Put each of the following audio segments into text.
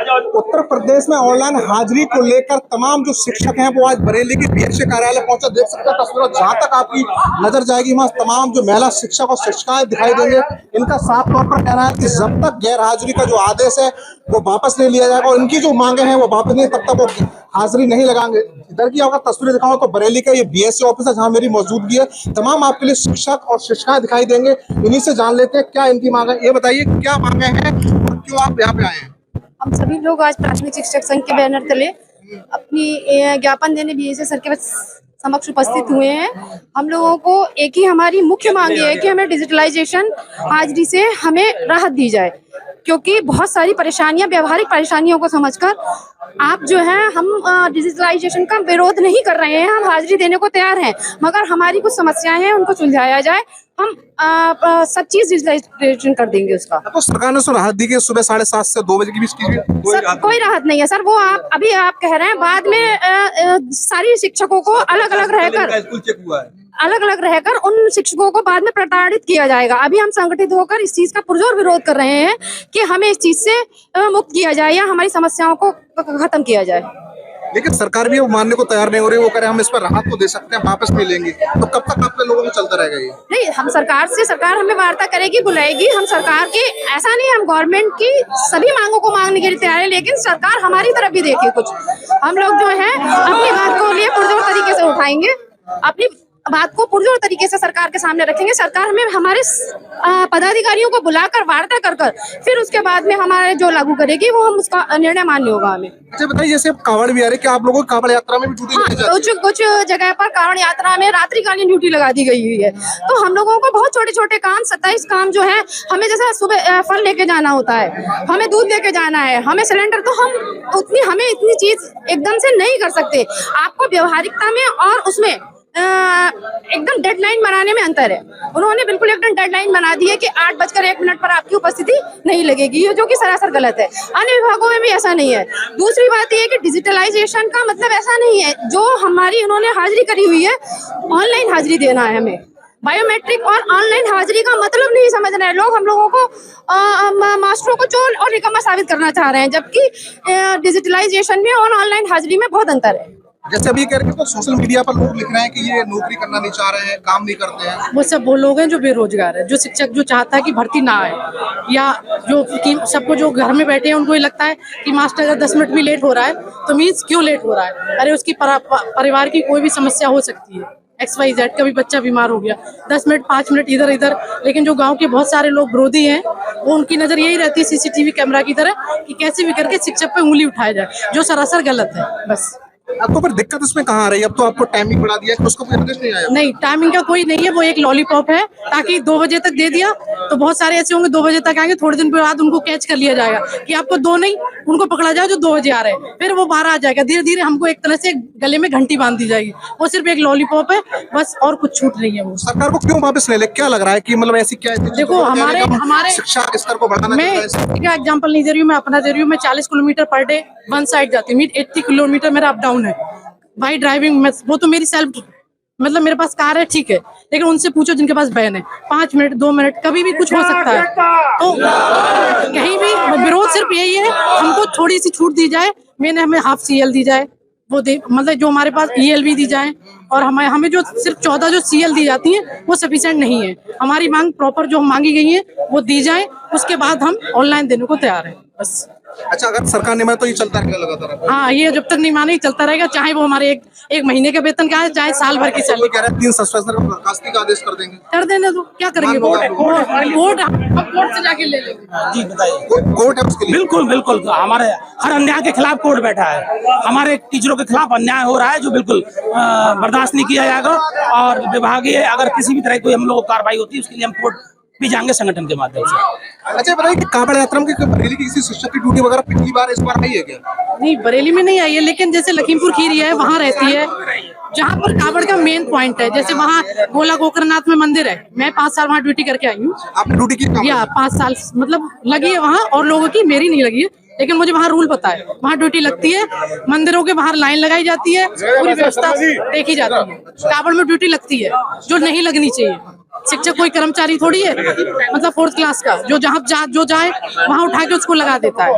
उत्तर प्रदेश में ऑनलाइन हाजिरी को लेकर तमाम जो शिक्षक हैं वो आज बरेली के बीएसए कार्यालय पहुंचे। देख सकते हैं तस्वीरों, जहां तक आपकी नजर जाएगी वहां तमाम जो महिला शिक्षक और शिक्षिकाएं दिखाई देंगे। इनका साफ तौर पर कहना है कि जब तक गैर हाजिरी का जो आदेश है वो वापस नहीं लिया जाएगा और इनकी जो मांगे हैं वो वापस नहीं, तब तक वो हाजिरी नहीं लगाएंगे। इधर की अगर तस्वीरें दिखाऊं तो बरेली का ये बीएसए ऑफिस है जहां मेरी मौजूदगी है। तमाम आपके लिए शिक्षक और शिक्षिकाएं दिखाई देंगे। इन्हीं से जान लेते हैं क्या इनकी मांग है। ये बताइए क्या मांगे हैं और क्यों आप यहाँ पे आए हैं? हम सभी लोग आज प्राथमिक शिक्षक संघ के बैनर तले अपनी ज्ञापन देने बीएसए सर के समक्ष उपस्थित हुए हैं। हम लोगों को एक ही हमारी मुख्य मांग ये है कि हमें डिजिटलाइजेशन हाजिरी से हमें राहत दी जाए, क्योंकि बहुत सारी परेशानियां, व्यवहारिक परेशानियों को समझकर आप जो है, हम डिजिटलाइजेशन का विरोध नहीं कर रहे हैं, हम हाजिरी देने को तैयार हैं, मगर हमारी कुछ समस्याएं हैं उनको सुलझाया जाए। हम सब चीज डिजिटलाइजेशन कर देंगे उसका। तो सरकार ने राहत दी कि सुबह 7:30 से 2 बजे के बीच की कोई राहत नहीं है सर। वो आप अभी आप कह रहे हैं, बाद में सारी शिक्षकों को अलग अलग रहकर उन शिक्षकों को बाद में प्रताड़ित किया जाएगा। अभी हम संगठित होकर इस चीज का पुरजोर विरोध कर रहे हैं कि हमें इस चीज से मुक्त किया जाए या हमारी समस्याओं को खत्म किया जाए। लेकिन सरकार भी वो मानने को तैयार नहीं हो रही। वो कह रहे हैं हम इस पर राहत को दे सकते हैं, वापस नहीं लेंगे। तो कब तक आपके लोगों में चलता रहेगा ये? नहीं, हम सरकार हमें वार्ता करेगी, बुलाएगी। हम सरकार की ऐसा नहीं, हम गवर्नमेंट की सभी मांगों को मांगने के लिए तैयार है, लेकिन सरकार हमारी तरफ भी देखे कुछ। हम लोग जो है अपनी बात को लिए पुरजोर तरीके से उठाएंगे, अपनी बात को पुरजोर तरीके से सरकार के सामने रखेंगे। सरकार हमें हमारे पदाधिकारियों को बुलाकर वार्ता कर फिर उसके बाद में हमारे जो लागू करेगी वो हम उसका निर्णय मान्य होगा हमें। अच्छा बताइए, जैसे कांवड़ भी आ रही है, क्या आप लोगों को कांवड़ यात्रा में भी ड्यूटी लगाई जाती है? कुछ जगह पर कांवड़ यात्रा में रात्रिकालीन ड्यूटी लगा दी गई हुई है। तो हम लोगों को बहुत छोटे छोटे काम, 27 काम जो है, हमें जैसे सुबह फल लेके जाना होता है, हमें दूध लेके जाना है, हमें सिलेंडर, तो हमें इतनी चीज एकदम से नहीं कर सकते। आपको व्यवहारिकता में और उसमें एकदम डेडलाइन बनाने में अंतर है। उन्होंने बिल्कुल एकदम डेडलाइन बना दी है कि 8:01 पर आपकी उपस्थिति नहीं लगेगी, जो कि सरासर गलत है। अन्य विभागों में भी ऐसा नहीं है। दूसरी बात यह है कि डिजिटलाइजेशन का मतलब ऐसा नहीं है, जो हमारी उन्होंने हाजिरी करी हुई है, ऑनलाइन हाजिरी देना है हमें। बायोमेट्रिक और ऑनलाइन हाजिरी का मतलब नहीं समझ रहे हैं लोग। हम लोगों को मास्टरों को चोर और निकम्मा साबित करना चाह रहे हैं, जबकि डिजिटलाइजेशन में और ऑनलाइन हाजिरी में बहुत अंतर है। जैसे अभी कह रहे हैं तो सोशल मीडिया पर लोग लिख रहे हैं कि ये नौकरी करना नहीं चाह रहे हैं, काम नहीं करते हैं। वो सब वो लोग हैं जो बेरोजगार है, जो शिक्षक जो चाहता है कि भर्ती ना आए, या जो कि सबको जो घर में बैठे हैं उनको ये लगता है कि मास्टर अगर 10 मिनट भी लेट हो रहा है तो मीन्स क्यों लेट हो रहा है। अरे उसकी परिवार की कोई भी समस्या हो सकती है, XYZ, कभी बच्चा बीमार हो गया, 10 मिनट 5 मिनट इधर इधर। लेकिन जो गांव के बहुत सारे लोग विरोधी हैं, वो उनकी नजर यही रहती है CCTV कैमरा की तरह कि कैसे भी करके शिक्षक पे उंगली उठाया जाए, जो सरासर गलत है। बस आपको पर दिक्कत इसमें कहाँ आ रही है? अब तो आपको टाइमिंग बढ़ा दिया है, उसको कोई निर्देश नहीं आया? नहीं, टाइमिंग का कोई नहीं है, वो एक लॉलीपॉप है, ताकि 2 बजे तक दे दिया तो बहुत सारे ऐसे होंगे 2 बजे तक आएंगे, थोड़े दिन बाद उनको कैच कर लिया जाएगा कि आपको 2 नहीं, उनको पकड़ा जाए जो 2 बजे आ रहे हैं, फिर वो 12 आ जाएगा। धीरे धीरे हमको एक तरह से गले में घंटी बांध दी जाएगी। वो सिर्फ एक लॉलीपॉप है बस, और कुछ छूट नहीं है। वो सरकार को क्यों वापस ले? क्या लग रहा है कि मतलब ऐसी क्या? देखो, हमारे शिक्षा स्तर को बढ़ाना, मैं एग्जाम्पल नहीं दे रही हूँ, मैं अपना दे रही हूँ। मैं 40 kilometre per day one side जाती हूँ, 80 किलोमीटर मेरा अप डाउन है भाई। ड्राइविंग वो तो मेरी सेल्फ, मतलब मेरे पास कार है, ठीक है, लेकिन उनसे पूछो जिनके पास वैन है, 5 मिनट 2 मिनट कभी भी कुछ हो सकता है। तो कहीं भी विरोध सिर्फ यही है, हमको थोड़ी सी छूट दी जाए। हमें हाफ CL दी जाए, वो मतलब जो हमारे पास ELV दी जाए, और हमें जो सिर्फ 14 जो CL दी जाती है वो सफिशिएंट नहीं है। हमारी मांग प्रॉपर जो मांगी गई है वो दी जाए, उसके बाद हम ऑनलाइन देने को तैयार है बस। अच्छा, अगर सरकार ने माना तो ये चलता रहेगा लगातार? हाँ, ये जब तक नहीं माने चलता रहेगा, चाहे वो हमारे एक महीने के वेतन का है, चाहे साल भर की सैलरी। कह रहे हैं 3 सस्पेंशन का बर्खास्तगी का आदेश कर देंगे। कर देने दो, क्या करेंगे? कोर्ट से जाके ले लेंगे। जी बताइए। कोर्ट है उसके लिए? बिल्कुल बिल्कुल, हमारे हर अन्याय के खिलाफ कोर्ट बैठा है। हमारे टीचरों के खिलाफ अन्याय हो रहा है जो बिल्कुल बर्दाश्त नहीं किया जाएगा, और विभागीय अगर किसी भी तरह की हम लोग कार्रवाई होती है उसके लिए हम कोर्ट भी जाएंगे संगठन के माध्यम से। अच्छा बताइए कि कांवड़ यात्रा में बरेली की किसी शिक्षक की ड्यूटी वगैरह पिछली बार इस बार आई है क्या? नहीं, बरेली में नहीं आई है, लेकिन जैसे लखीमपुर खीरी है वहाँ रहती है, जहाँ पर कांवड़ का मेन पॉइंट है। जैसे वहाँ गोला गोकरनाथ में मंदिर है, मैं 5 साल वहाँ ड्यूटी करके आई हूँ। आपने ड्यूटी की? या 5 साल मतलब लगी है वहाँ, और लोगों की, मेरी नहीं लगी है, लेकिन मुझे वहाँ रूल पता है। वहाँ ड्यूटी लगती है, मंदिरों के बाहर लाइन लगाई जाती है, पूरी व्यवस्था देखी जाती है। कांवड़ में ड्यूटी लगती है जो नहीं लगनी चाहिए। शिक्षक कोई कर्मचारी थोड़ी है, मतलब 4th क्लास का जो जो जाए वहाँ उठा के उसको लगा देता है।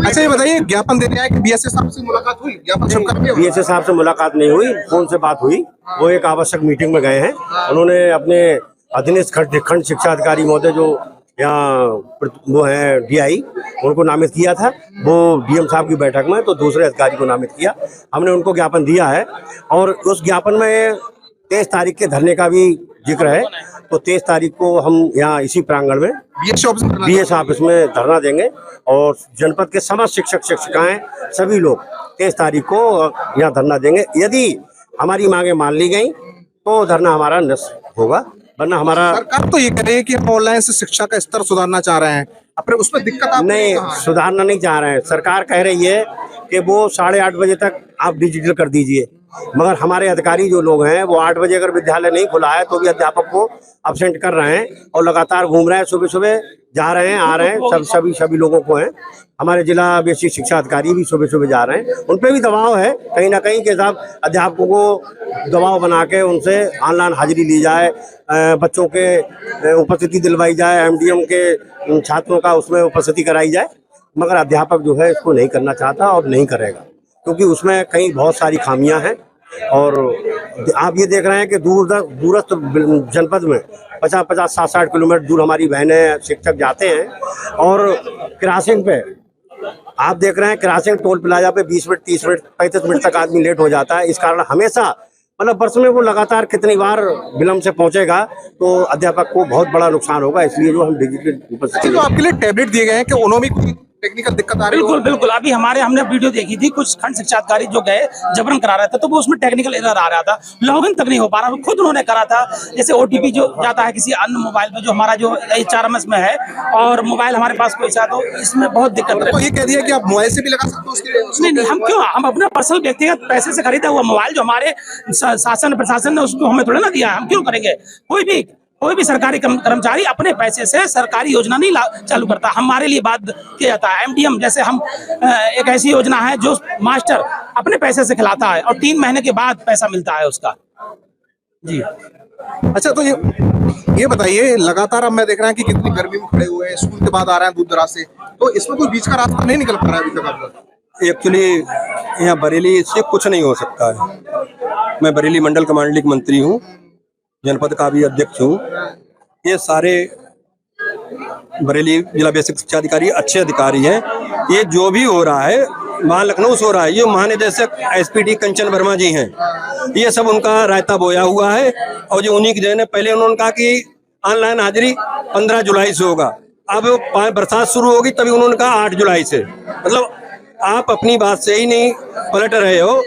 अच्छा ये बताइए, ज्ञापन देने आए कि बीएसए साहब से मुलाकात हुई? ज्ञापन स्वीकार किया? बीएसए साहब से मुलाकात नहीं हुई, फोन से बात हुई। वो एक आवश्यक मीटिंग में गए हैं। उन्होंने अपने अधीनस्थ खंड शिक्षा अधिकारी महोदय जो यहाँ वो है डीआई, उनको नामित किया था। वो डीएम साहब की बैठक में तो दूसरे अधिकारी को नामित किया। हमने उनको ज्ञापन दिया है और उस ज्ञापन में 23 तारीख के धरने का भी जिक्र है। तो 23 तारीख को हम यहाँ इसी प्रांगण में बीएस ऑफिस में धरना देंगे और जनपद के समस्त शिक्षक शिक्षिकाएं सभी लोग 23 तारीख को यहाँ धरना देंगे। यदि हमारी मांगे मान ली गई तो धरना हमारा निरस्त होगा, वरना हमारा। सरकार तो ये कह रही है कि हम ऑनलाइन से शिक्षा का स्तर सुधारना चाह रहे हैं, अपने उसमें दिक्कत आप नहीं, सुधारना नहीं चाह रहे हैं। सरकार कह रही है कि वो 8:30 बजे तक आप डिजिटल कर दीजिए, मगर हमारे अधिकारी जो लोग हैं वो 8 बजे अगर विद्यालय नहीं खुला है तो भी अध्यापक को अब्सेंट कर रहे हैं और लगातार घूम रहे हैं। सुबह सुबह जा रहे हैं, आ रहे हैं, सभी लोगों को हैं। हमारे जिला बेसिक शिक्षा अधिकारी भी सुबह सुबह जा रहे हैं। उन पे भी दबाव है कहीं ना कहीं के साथ अध्यापकों को दबाव बना के उनसे ऑनलाइन हाजिरी ली जाए, बच्चों के उपस्थिति दिलवाई जाए, एमडीएम के छात्रों का उसमें उपस्थिति कराई जाए। मगर अध्यापक जो है इसको नहीं करना चाहता और नहीं करेगा, क्योंकि उसमें कई बहुत सारी खामियां हैं। और आप ये देख रहे हैं कि दूरस्थ जनपद में 50-50, 60-60 किलोमीटर दूर हमारी बहनें शिक्षक जाते हैं और क्रॉसिंग पे आप देख रहे हैं, क्रॉसिंग टोल प्लाजा पे 20 मिनट, 30 मिनट, 35 मिनट तक आदमी लेट हो जाता है। इस कारण हमेशा मतलब वर्ष में वो लगातार कितनी बार विलम्ब से पहुंचेगा तो अध्यापक को बहुत बड़ा नुकसान होगा। इसलिए जो हम डिजिटल तो आपके लिए टैबलेट दिए गए हैं कि उन्होंने कोई टेक्निकल दिक्कत आ रही है? बिल्कुल बिल्कुल। अभी हमने वीडियो देखी थी, कुछ खंड शिक्षा अधिकारी जो गए जबरन करा रहे थे तो वो उसमें टेक्निकल एरर आ रहा था, लॉगिन तक नहीं हो पा रहा। खुद उन्होंने करा था, जैसे ओटीपी जो जाता है किसी अन्य मोबाइल में जो हमारा जो HRMS में है और मोबाइल हमारे पास कोई सा, तो इसमें बहुत दिक्कत है। तो ये कह दिया कि आप मोबाइल से भी लगा सकते हो उसके नहीं, हम क्यों, हम अपना पर्सनल व्यक्तिगत पैसे से खरीदा हुआ मोबाइल जो हमारे शासन प्रशासन ने उसको हमें थोड़ा ना दिया, हम क्यों करेंगे? कोई भी सरकारी कर्मचारी अपने पैसे से सरकारी योजना नहीं चालू करता। हमारे लिए बात किया जाता है एमडीएम, जैसे हम एक ऐसी योजना है जो मास्टर अपने पैसे से खिलाता है और 3 महीने के बाद पैसा मिलता है उसका। जी अच्छा, तो ये बताइए, लगातार अब मैं देख रहा हूँ कि कितनी गर्मी में खड़े हुए हैं, स्कूल के बाद आ रहे हैं दूर दराज से, तो इसमें कोई बीच का रास्ता नहीं निकल पा रहा है अभी तक आपका? एक्चुअली यहाँ बरेली से कुछ नहीं हो सकता है। मैं बरेली मंडल कमांडलिक मंत्री हूँ, जनपद का भी अध्यक्ष हूँ। ये सारे बरेली जिला बेसिक शिक्षा अधिकारी अच्छे अधिकारी हैं। ये जो भी हो रहा है वहाँ लखनऊ से हो रहा है, ये महानिदेशक एसपीडी कंचन वर्मा जी हैं, ये सब उनका रायता बोया हुआ है और जो उन्हीं की देन है। पहले उन्होंने कहा कि ऑनलाइन हाजिरी 15 जुलाई से होगा, अब बरसात शुरू होगी तभी उन्होंने कहा 8 जुलाई से। मतलब आप अपनी बात से ही नहीं पलट रहे हो।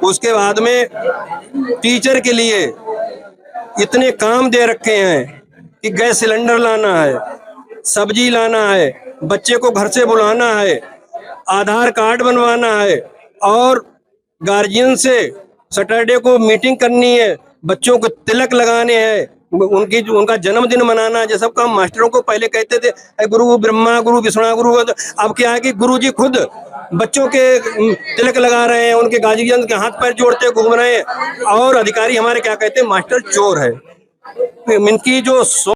उसके बाद में टीचर के लिए इतने काम दे रखे हैं कि गैस सिलेंडर लाना है, सब्जी लाना है, बच्चे को घर से बुलाना है, आधार कार्ड बनवाना है और गार्जियन से सैटरडे को मीटिंग करनी है, बच्चों को तिलक लगाने हैं, उनका जन्मदिन मनाना है। ये सब काम मास्टरों को पहले कहते थे गुरु ब्रह्मा गुरु विष्णु गुरु, अब क्या है कि गुरु जी खुद बच्चों के तिलक लगा रहे हैं, उनके गार्जियन के हाथ पैर जोड़ते घूम रहे हैं और अधिकारी हमारे क्या कहते हैं, मास्टर चोर है। इनकी जो